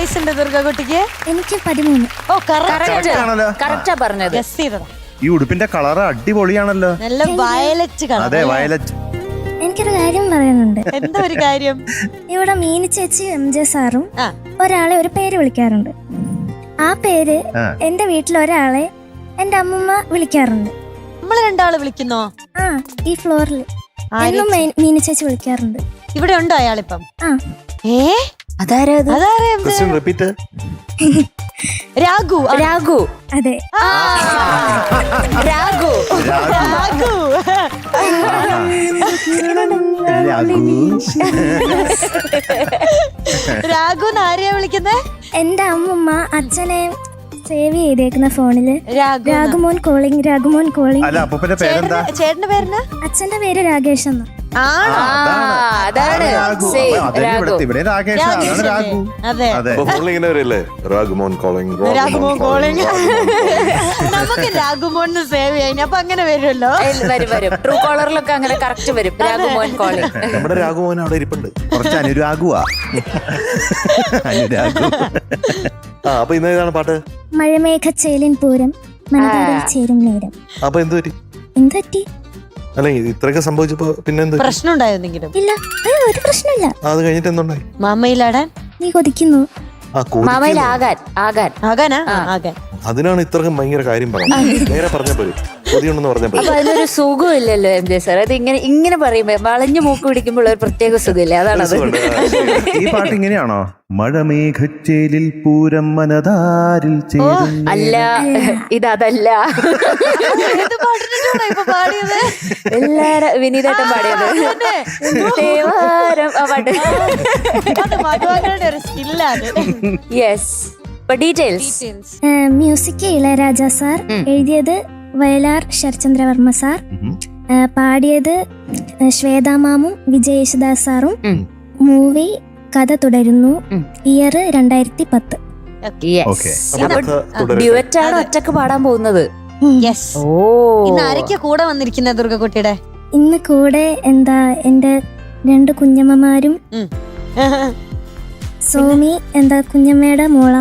വയസ്സുണ്ട് ദുർഗക്കുട്ടിക്ക്? എനിക്ക് 13. ഓ കറക്റ്റാ പറഞ്ഞത്. ഗസ് ചെയ്തതാ. ഈ ഉടുപ്പിന്റെ കളർ അടിപൊളിയാണല്ലോ. നല്ല വയലറ്റ് കളർ. അതെ, വയലറ്റ്. എനിക്കൊരു കാര്യം പറയാനുണ്ട്. എന്താ ഒരു കാര്യം? ഇവിടെ മീനി ചേച്ചി MJ സാറും ഒരാളെ ഒരു പേര് വിളിക്കാറുണ്ട്. ആ പേര് എന്റെ വീട്ടിൽ ഒരാളെ എന്റെ അമ്മൂമ്മ വിളിക്കാറുണ്ട്. നമ്മള് രണ്ടാള് വിളിക്കുന്നോ? ആ, ഈ ഫ്ലോറിൽ എന്നും മീനി ചേച്ചി വിളിക്കാറുണ്ട്. ഇവിടെ ഉണ്ടോ അയാളിപ്പം? അതാരാ? റിപ്പീറ്റ്. രാഘു. രാഘു. അതെ, രാഘു. രാഘു ആരെയാ വിളിക്കുന്നേ? എന്റെ അമ്മൂമ്മ അച്ഛനെ സേവ് ചെയ്തേക്കുന്ന ഫോണില് രാഘുമോൻ കോളിംഗ്, രാഘുമോൻ കോളിംഗ്. അല്ല, അപ്പൂപ്പന്റെ പേരെന്താ? ചേട്ടന്റെ പേരെന്നാ? അച്ഛന്റെ പേര് രാകേഷ് എന്ന്. അതാണ് ഇവിടെ രാകേഷ്. അതെ, രാഘുമോൻ കോളിംഗ്. നമുക്ക് രാഘുമോൻ സേവ് ചെയ്യാൻ അപ്പൊ അങ്ങനെ വരുമല്ലോ. വരും. ട്രൂ കോളറിലൊക്കെ അങ്ങനെ കറക്റ്റ് വരും. രാഘുമോൻ കോളിംഗ്. നമ്മുടെ രാഘുമോൻ അവിടെ ഇരിപ്പുണ്ട്. കുറച്ച് അനുരാഗുവാ. അപ്പൊ ഇന്ന് ഏതാണ് പാട്ട്? മഴമേഘച്ചേലിൻ പൂരം മനതാരിൽ ചേരും നേരം. അപ്പൊ എന്ത് പറ്റി? എന്ത് പറ്റി? അല്ല, ഇത്രയൊക്കെ സംഭവിച്ചപ്പോ പിന്നെ എന്ത് പ്രശ്നം ഉണ്ടായിരുന്നെങ്കിലും? ഇല്ല, ഒരു പ്രശ്നമില്ല. അത് കഴിഞ്ഞിട്ട് എന്തുണ്ടായി? മാമയിലാടാൻ നീ കൊതിക്കുന്നു. അതിനാണ് ഇത്രയും ഭയങ്കര കാര്യം പറഞ്ഞത്. നേരെ പറഞ്ഞ പോലും കൊതിയുണ്ടെന്ന് പറഞ്ഞ പോലും. അപ്പൊ അതിനൊരു സുഖം ഇല്ലല്ലോ MJ സാർ. അത് ഇങ്ങനെ പറയുമ്പോ വളഞ്ഞു മൂക്ക് പിടിക്കുമ്പോൾ ഒരു പ്രത്യേക സുഖമില്ലേ? അതാണത്. ഈ പാട്ട് ഇങ്ങനെയാണോ? മഴമേഘച്ചേലിൽ പൂരം മനതാരിൽ ചേരും. അല്ല, ഇതല്ല. എല്ലാരും വിനീതേട്ടൻ പാടിയത് യെസ്. മ്യൂസിക് ഇളയരാജ സാർ, എഴുതിയത് വയലാർ ശരചന്ദ്രവർമ്മ സാർ, പാടിയത് ശ്വേതാ മാമും വിജയ് യേശുദാസ് സാറും. മൂവി കഥ തുടരുന്നു. ഇയർ 2010. ഡ്യുവറ്റാണ് ഒറ്റക്ക് പാടാൻ പോകുന്നത്. ഇന്ന് ആരൊക്കെ കൂടെ വന്നിരിക്കുന്ന ദുർഗക്കുട്ടിയുടെ? ഇന്ന് കൂടെ എന്റെ 2 കുഞ്ഞമ്മമാരും, സോമി കുഞ്ഞമ്മയുടെ മോള,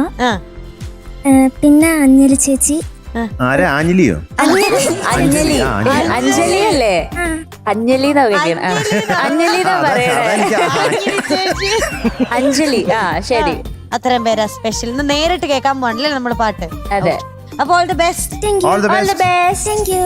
പിന്നെ അഞ്ജലി ചേച്ചി. ആഞ്ജലിയോ? അഞ്ജലി അല്ലേ? അഞ്ജലി അഞ്ജലി. ശരി, അത്രയും പേരാ സ്പെഷ്യൽ. ഇന്ന് നേരിട്ട് കേൾക്കാൻ പോകണല്ലേ നമ്മുടെ പാട്ട്? അതെ. അപ്പോൾ all the best. All the best. Thank you.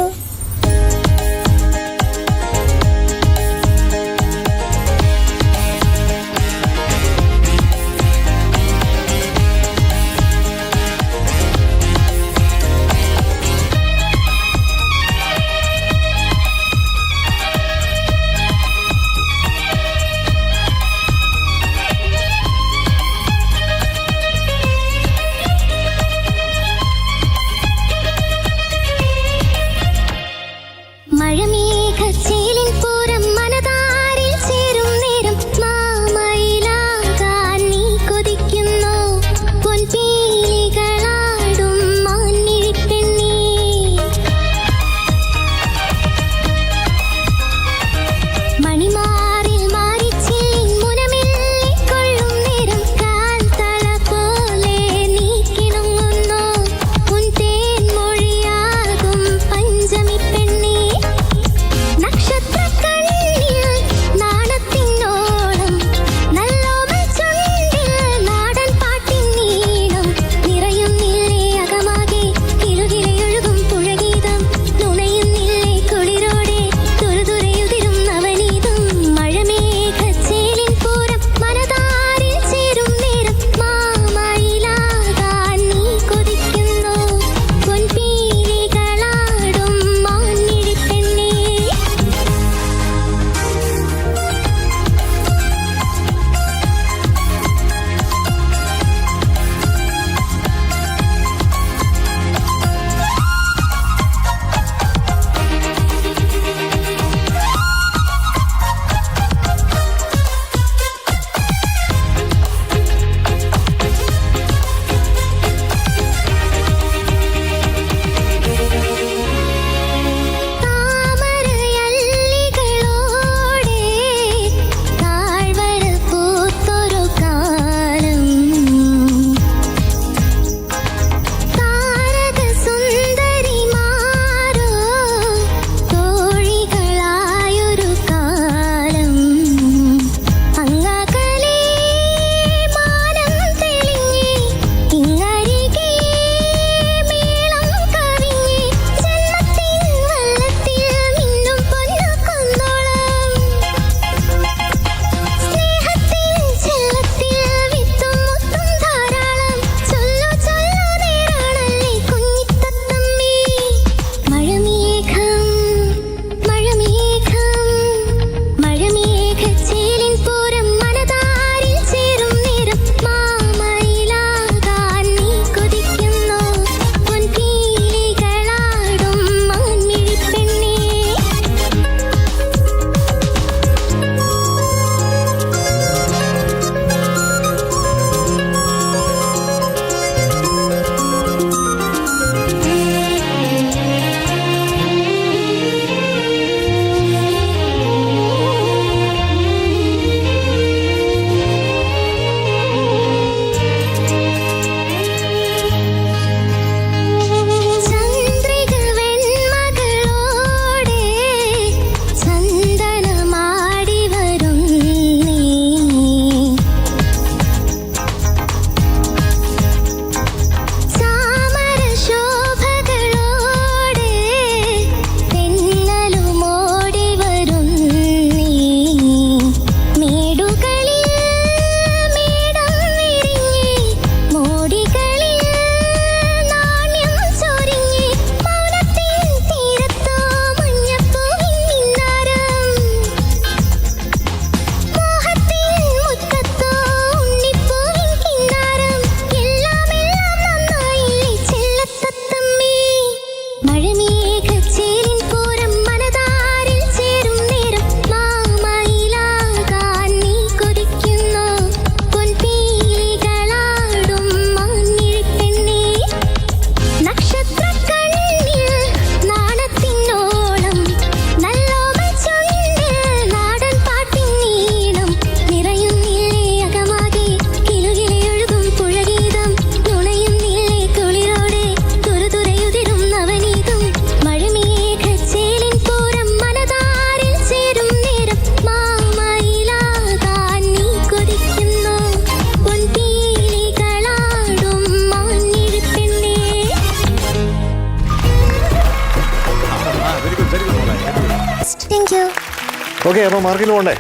Okay, അപ്പൊ മാർക്കിന് പോണ്ടേ?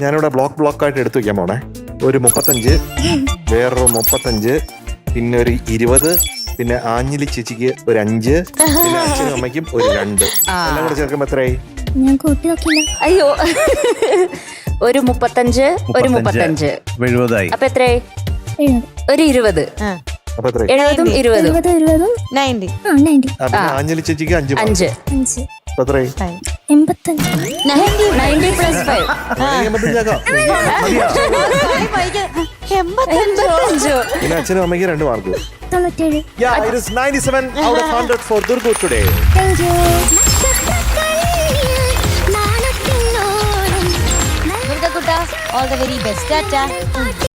ഞാനിവിടെ ബ്ലോക്ക് ആയിട്ട് എടുത്തു വെക്കാൻ പോണേ. ഒരു 35, വേറൊരു 35, പിന്നെ ഒരു 20, പിന്നെ ആഞ്ഞിലി ചേച്ചിക്ക് ഒരു 5, പിന്നെ അച്ഛനും അമ്മയ്ക്കും ഒരു 2. എല്ലാം കൂടെ ചേർക്കുമ്പോ എത്രയായി? ഞാൻ കൂട്ടി നോക്കില്ല. അയ്യോ, ഒരു 35, ഒരു 35. 70 അപ്പൊ എത്രയായി? 70. ഒരു 20. അപ്പൊ എത്രയായി? 70ഉം 20ഉം 20 90. 90. പിന്നെ ആഞ്ഞിലി ചേച്ചിക്ക് 5. 5. 5. അപ്പൊ എത്രയായി? 85. 90 പ്ലസ് 5. 85 85. പിന്നെ അച്ഛനും അമ്മയ്ക്ക് 2 mark. 97. Yeah, it is 97 out of 100 for Durgu today. Thank you. All the very best. Tata.